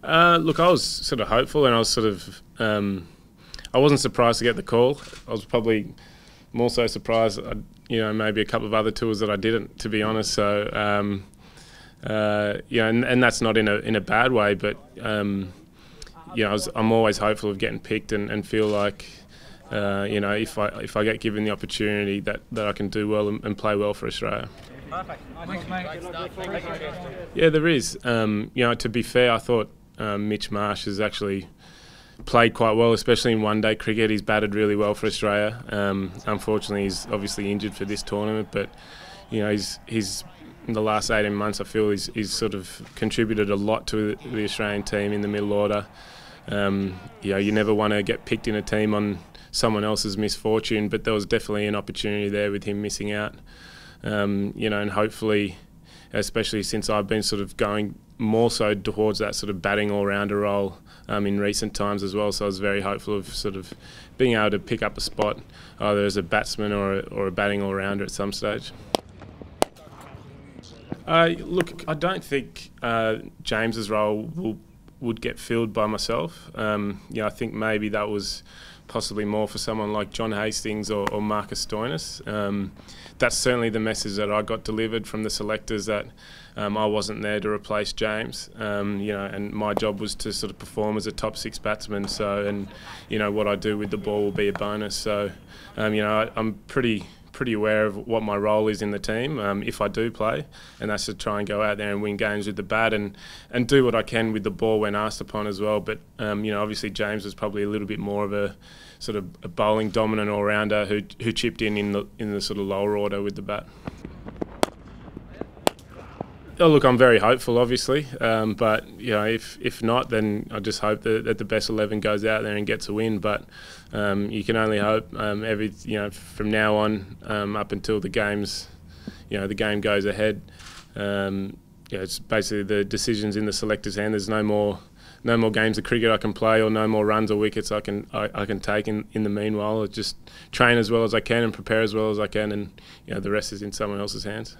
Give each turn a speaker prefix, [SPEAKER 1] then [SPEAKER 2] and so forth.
[SPEAKER 1] Look, I was sort of hopeful, and I was I wasn't surprised to get the call. I was probably more so surprised, maybe a couple of other tours that I didn't, to be honest. So, and that's not in a bad way, but I'm always hopeful of getting picked and feel like, if I get given the opportunity that I can do well and play well for Australia.
[SPEAKER 2] Perfect. Thanks, mate.
[SPEAKER 1] Yeah, there is. To be fair, I thought Mitch Marsh has actually played quite well, especially in one-day cricket. He's batted really well for Australia. Unfortunately, he's obviously injured for this tournament, but he's in the last 18 months, I feel he's sort of contributed a lot to the Australian team in the middle order. You never want to get picked in a team on someone else's misfortune, but there was definitely an opportunity there with him missing out. And hopefully, especially since I've been sort of going more so towards that sort of batting all-rounder role in recent times as well, so I was very hopeful of sort of being able to pick up a spot either as a batsman or a batting all-rounder at some stage. Look, I don't think James's role would get filled by myself. I think maybe that was possibly more for someone like John Hastings or Marcus Stoinis. That's certainly the message that I got delivered from the selectors, that I wasn't there to replace James. And my job was to sort of perform as a top six batsman. So, and what I do with the ball will be a bonus. So, I'm pretty aware of what my role is in the team if I do play, and that's to try and go out there and win games with the bat and do what I can with the ball when asked upon as well. But obviously James was probably a little bit more of a sort of a bowling dominant all-rounder who chipped in the sort of lower order with the bat. Oh, look, I'm very hopeful, obviously, but if not, then I just hope that the best 11 goes out there and gets a win. But you can only hope. From now on, up until the games, the game goes ahead. It's basically the decisions in the selector's hand. There's no more games of cricket I can play, or no more runs or wickets I can take in the meanwhile. I just train as well as I can and prepare as well as I can, and the rest is in someone else's hands.